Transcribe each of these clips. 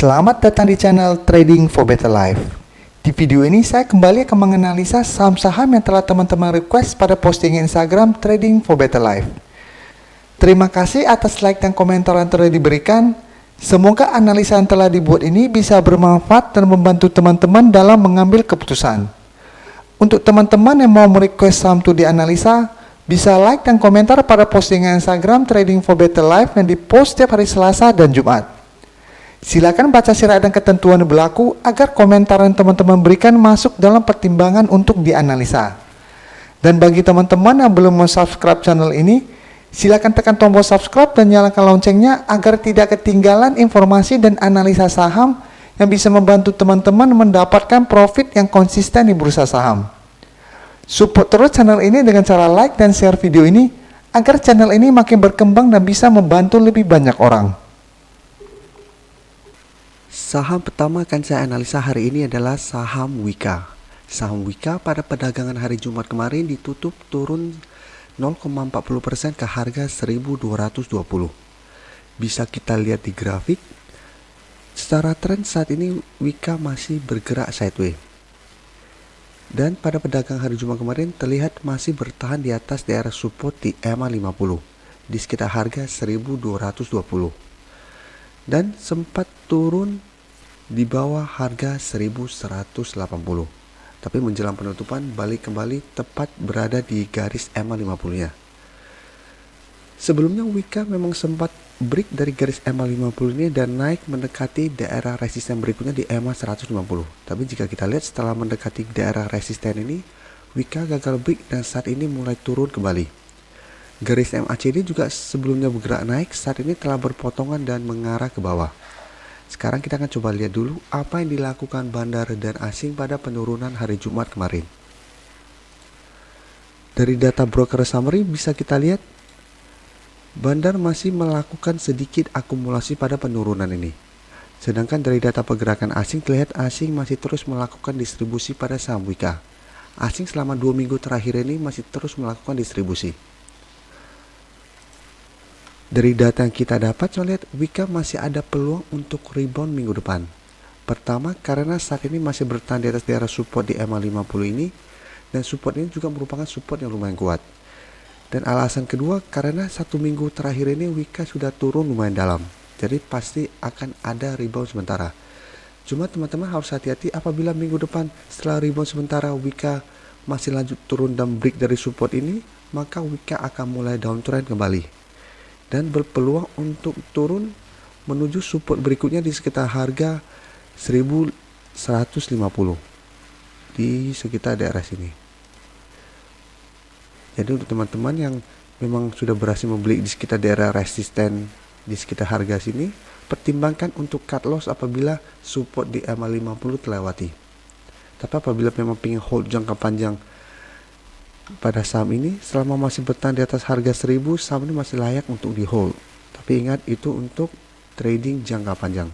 Selamat datang di channel Trading for Better Life. Di video ini saya kembali akan menganalisa saham-saham yang telah teman-teman request pada postingan Instagram Trading for Better Life. Terima kasih atas like dan komentar yang telah diberikan. Semoga analisa yang telah dibuat ini bisa bermanfaat dan membantu teman-teman dalam mengambil keputusan. Untuk teman-teman yang mau merequest saham itu dianalisa, bisa like dan komentar pada postingan Instagram Trading for Better Life yang dipost setiap hari Selasa dan Jumat. Silakan baca syarat dan ketentuan yang berlaku agar komentar yang teman-teman berikan masuk dalam pertimbangan untuk dianalisa. Dan bagi teman-teman yang belum subscribe channel ini, silakan tekan tombol subscribe dan nyalakan loncengnya agar tidak ketinggalan informasi dan analisa saham yang bisa membantu teman-teman mendapatkan profit yang konsisten di bursa saham. Support terus channel ini dengan cara like dan share video ini agar channel ini makin berkembang dan bisa membantu lebih banyak orang. Saham pertama akan saya analisa hari ini adalah saham Wika. Saham Wika pada perdagangan hari Jumat kemarin ditutup turun 0,40% ke harga 1.220. Bisa kita lihat di grafik. Secara tren saat ini Wika masih bergerak sideways. Dan pada perdagangan hari Jumat kemarin terlihat masih bertahan di atas daerah support di EMA 50 di sekitar harga 1.220. Dan sempat turun di bawah harga 1180, tapi menjelang penutupan balik kembali tepat berada di garis EMA 50 nya. Sebelumnya Wika memang sempat break dari garis EMA 50 ini dan naik mendekati daerah resisten berikutnya di EMA 150. Tapi jika kita lihat setelah mendekati daerah resisten ini, Wika gagal break dan saat ini mulai turun kembali. Garis MACD juga sebelumnya bergerak naik, saat ini telah berpotongan dan mengarah ke bawah. Sekarang kita akan coba lihat dulu apa yang dilakukan bandar dan asing pada penurunan hari Jumat kemarin. Dari data broker summary bisa kita lihat bandar masih melakukan sedikit akumulasi pada penurunan ini. Sedangkan dari data pergerakan asing terlihat asing masih terus melakukan distribusi pada saham Wika. Asing selama 2 minggu terakhir ini masih terus melakukan distribusi. Dari data yang kita dapat, saya lihat Wika masih ada peluang untuk rebound minggu depan. Pertama, karena saat ini masih bertahan di atas daerah support di EMA 50 ini, dan support ini juga merupakan support yang lumayan kuat. Dan alasan kedua, karena 1 minggu terakhir ini Wika sudah turun lumayan dalam, jadi pasti akan ada rebound sementara. Cuma teman-teman harus hati-hati apabila minggu depan setelah rebound sementara Wika masih lanjut turun dan break dari support ini, maka Wika akan mulai downtrend kembali dan berpeluang untuk turun menuju support berikutnya di sekitar harga 1150 di sekitar daerah sini. Jadi untuk teman-teman yang memang sudah berhasil membeli di sekitar daerah resisten di sekitar harga sini, pertimbangkan untuk cut loss apabila support di EMA 50 terlewati. Tapi apabila memang ingin hold jangka panjang pada saham ini, selama masih bertahan di atas harga 1000, saham ini masih layak untuk di hold. Tapi ingat, itu untuk trading jangka panjang.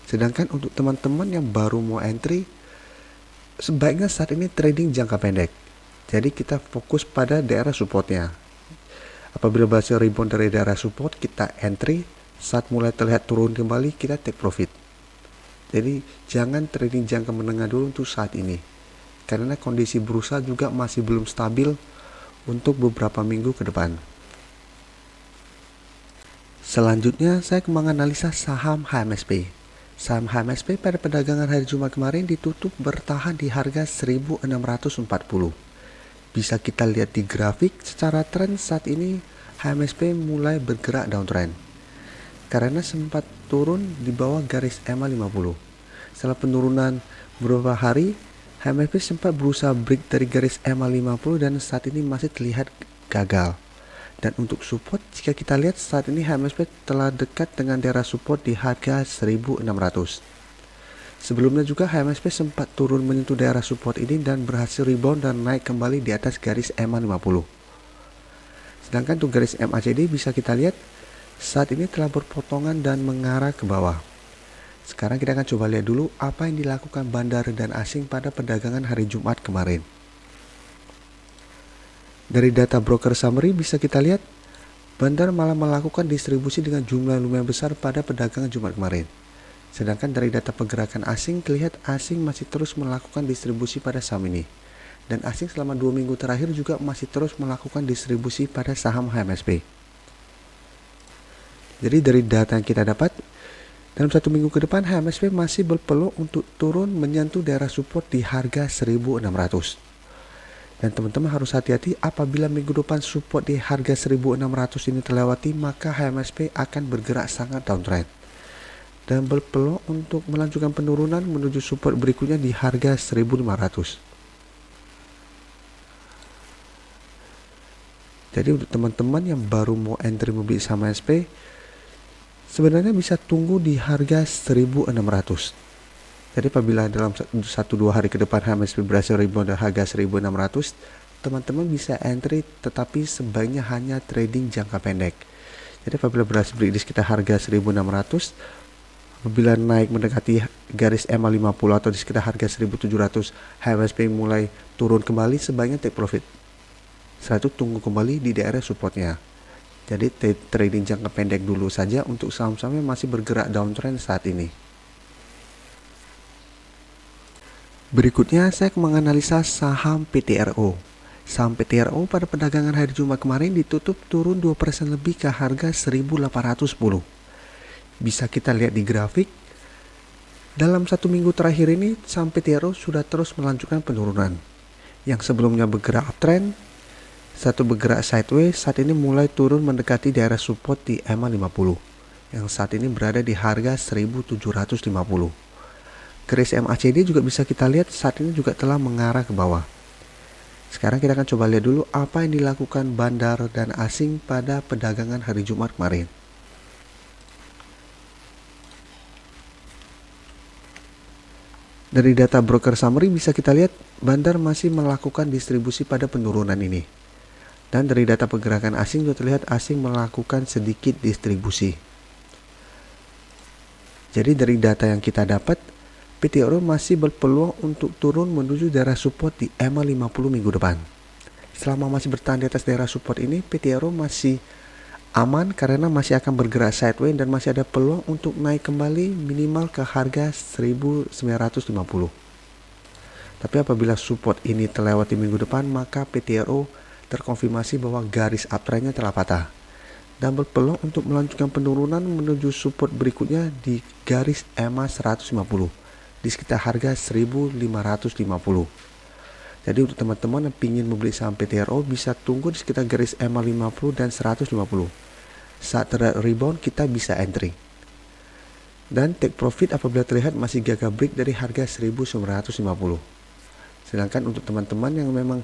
Sedangkan untuk teman-teman yang baru mau entry, sebaiknya saat ini trading jangka pendek. Jadi kita fokus pada daerah supportnya. Apabila berhasil rebound dari daerah support, kita entry. Saat mulai terlihat turun kembali, kita take profit. Jadi jangan trading jangka menengah dulu untuk saat ini, karena kondisi bursa juga masih belum stabil untuk beberapa minggu ke depan. Selanjutnya saya akan menganalisa saham HMSP. Saham HMSP pada perdagangan hari Jumat kemarin ditutup bertahan di harga 1640. Bisa kita lihat di grafik, secara tren saat ini HMSP mulai bergerak downtrend karena sempat turun di bawah garis EMA 50. Setelah penurunan beberapa hari, HMSP sempat berusaha break dari garis EMA 50 dan saat ini masih terlihat gagal. Dan untuk support, jika kita lihat saat ini HMSP telah dekat dengan daerah support di harga 1600. Sebelumnya juga HMSP sempat turun menyentuh daerah support ini dan berhasil rebound dan naik kembali di atas garis EMA 50. Sedangkan untuk garis MACD bisa kita lihat saat ini telah berpotongan dan mengarah ke bawah. Sekarang kita akan coba lihat dulu apa yang dilakukan bandar dan asing pada perdagangan hari Jumat kemarin. Dari data broker summary bisa kita lihat Bandar malah melakukan distribusi dengan jumlah lumayan besar pada perdagangan Jumat kemarin. Sedangkan dari data pergerakan asing terlihat asing masih terus melakukan distribusi pada saham ini. Dan asing selama 2 minggu terakhir juga masih terus melakukan distribusi pada saham HMSP. Jadi dari data yang kita dapat, dalam 1 minggu ke depan HMSP masih berpeluang untuk turun menyentuh daerah support di harga 1.600. Dan teman-teman harus hati-hati apabila minggu depan support di harga 1.600 ini terlewati, maka HMSP akan bergerak sangat downtrend dan berpeluang untuk melanjutkan penurunan menuju support berikutnya di harga 1.500. Jadi untuk teman-teman yang baru mau entry membeli saham HMSP, sebenarnya bisa tunggu di harga 1.600. Jadi apabila dalam 1-2 hari ke depan HMSP berhasil rebound dari harga 1.600, teman-teman bisa entry, tetapi sebaiknya hanya trading jangka pendek. Jadi apabila berhasil beli di sekitar harga 1.600, apabila naik mendekati garis EMA 50 atau di sekitar harga 1.700, HMSP mulai turun kembali, sebaiknya take profit. Setelah itu tunggu kembali di daerah supportnya. Jadi trading jangka pendek dulu saja untuk saham-saham yang masih bergerak downtrend saat ini. Berikutnya saya akan menganalisa saham PTRO. Saham PTRO pada perdagangan hari Jumat kemarin ditutup turun 2% lebih ke harga 1.810. Bisa kita lihat di grafik, dalam 1 minggu terakhir ini saham PTRO sudah terus melanjutkan penurunan. Yang sebelumnya bergerak uptrend, satu bergerak sideways, saat ini mulai turun mendekati daerah support di EMA 50, yang saat ini berada di harga 1.750. Garis MACD juga bisa kita lihat saat ini juga telah mengarah ke bawah. Sekarang kita akan coba lihat dulu apa yang dilakukan bandar dan asing pada perdagangan hari Jumat kemarin. Dari data broker summary bisa kita lihat bandar masih melakukan distribusi pada penurunan ini. Dan dari data pergerakan asing juga terlihat asing melakukan sedikit distribusi. Jadi dari data yang kita dapat, PTRO masih berpeluang untuk turun menuju daerah support di EMA 50 minggu depan. Selama masih bertahan di atas daerah support ini, PTRO masih aman karena masih akan bergerak sideways dan masih ada peluang untuk naik kembali minimal ke harga 1.950. Tapi apabila support ini terlewati minggu depan, maka PTRO terkonfirmasi bahwa garis uptrendnya telah patah dan berpeluang untuk melanjutkan penurunan menuju support berikutnya di garis EMA 150 di sekitar harga 1.550. Jadi untuk teman-teman yang ingin membeli saham PTRO bisa tunggu di sekitar garis EMA 50 dan 150. Saat terdapat rebound kita bisa entry. Dan take profit apabila terlihat masih gagal break dari harga 1.950. Sedangkan untuk teman-teman yang memang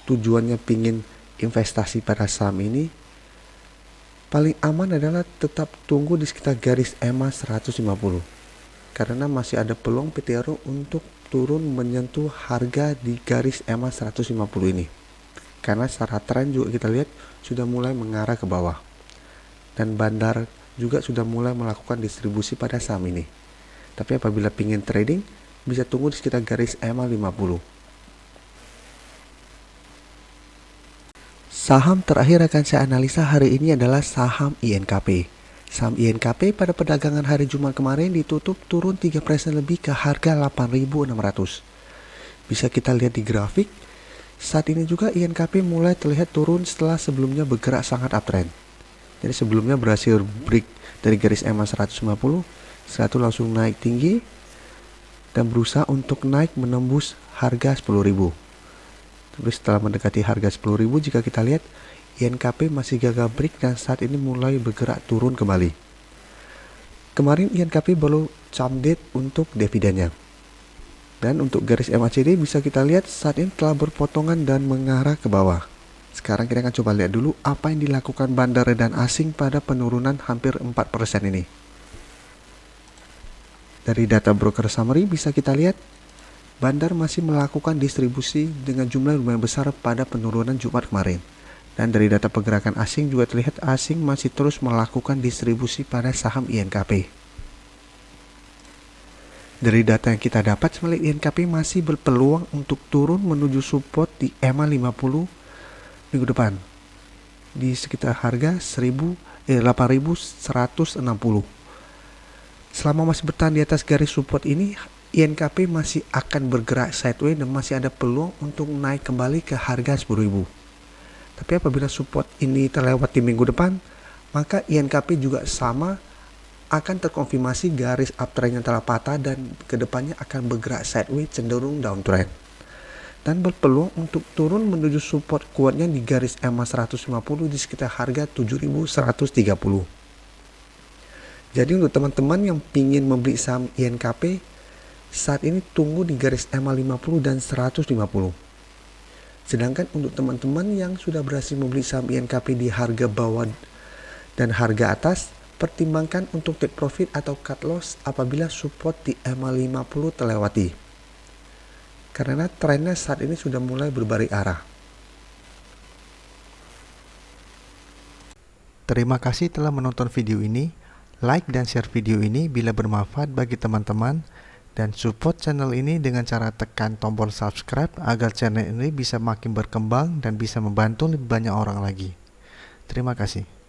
tujuannya ingin investasi pada saham ini, paling aman adalah tetap tunggu di sekitar garis EMA 150. Karena masih ada peluang PTRO untuk turun menyentuh harga di garis EMA 150 ini. Karena secara tren juga kita lihat sudah mulai mengarah ke bawah. Dan bandar juga sudah mulai melakukan distribusi pada saham ini. Tapi apabila ingin trading, bisa tunggu di sekitar garis EMA 50. Saham terakhir akan saya analisa hari ini adalah saham INKP. Saham INKP pada perdagangan hari Jumat kemarin ditutup turun 3% lebih ke harga 8.600. Bisa kita lihat di grafik, saat ini juga INKP mulai terlihat turun setelah sebelumnya bergerak sangat uptrend. Jadi sebelumnya berhasil break dari garis EMA 150, setelah itu langsung naik tinggi dan berusaha untuk naik menembus harga 10.000. Tapi setelah mendekati harga 10.000, jika kita lihat INKP masih gagal break dan saat ini mulai bergerak turun kembali. Kemarin INKP baru update untuk dividennya. Dan untuk garis MACD bisa kita lihat saat ini telah berpotongan dan mengarah ke bawah. Sekarang kita akan coba lihat dulu apa yang dilakukan bandar dan asing pada penurunan hampir 4% ini. Dari data broker summary bisa kita lihat bandar masih melakukan distribusi dengan jumlah lumayan besar pada penurunan Jumat kemarin. Dan dari data pergerakan asing juga terlihat asing masih terus melakukan distribusi pada saham INKP. Dari data yang kita dapat, INKP masih berpeluang untuk turun menuju support di EMA 50 minggu depan. di sekitar harga 8.160. Selama masih bertahan di atas garis support ini, INKP masih akan bergerak sideways dan masih ada peluang untuk naik kembali ke harga 10.000. Tapi apabila support ini terlewati minggu depan, maka INKP juga sama akan terkonfirmasi garis uptrend yang telah patah dan kedepannya akan bergerak sideways cenderung downtrend dan berpeluang untuk turun menuju support kuatnya di garis EMA 150 di sekitar harga 7.130. Jadi untuk teman-teman yang ingin membeli saham INKP, saat ini tunggu di garis EMA 50 dan 150. Sedangkan untuk teman-teman yang sudah berhasil membeli saham INKP di harga bawah dan harga atas, pertimbangkan untuk take profit atau cut loss apabila support di EMA 50 terlewati. Karena trennya saat ini sudah mulai berbalik arah. Terima kasih telah menonton video ini. Like dan share video ini bila bermanfaat bagi teman-teman, dan support channel ini dengan cara tekan tombol subscribe agar channel ini bisa makin berkembang dan bisa membantu lebih banyak orang lagi. Terima kasih.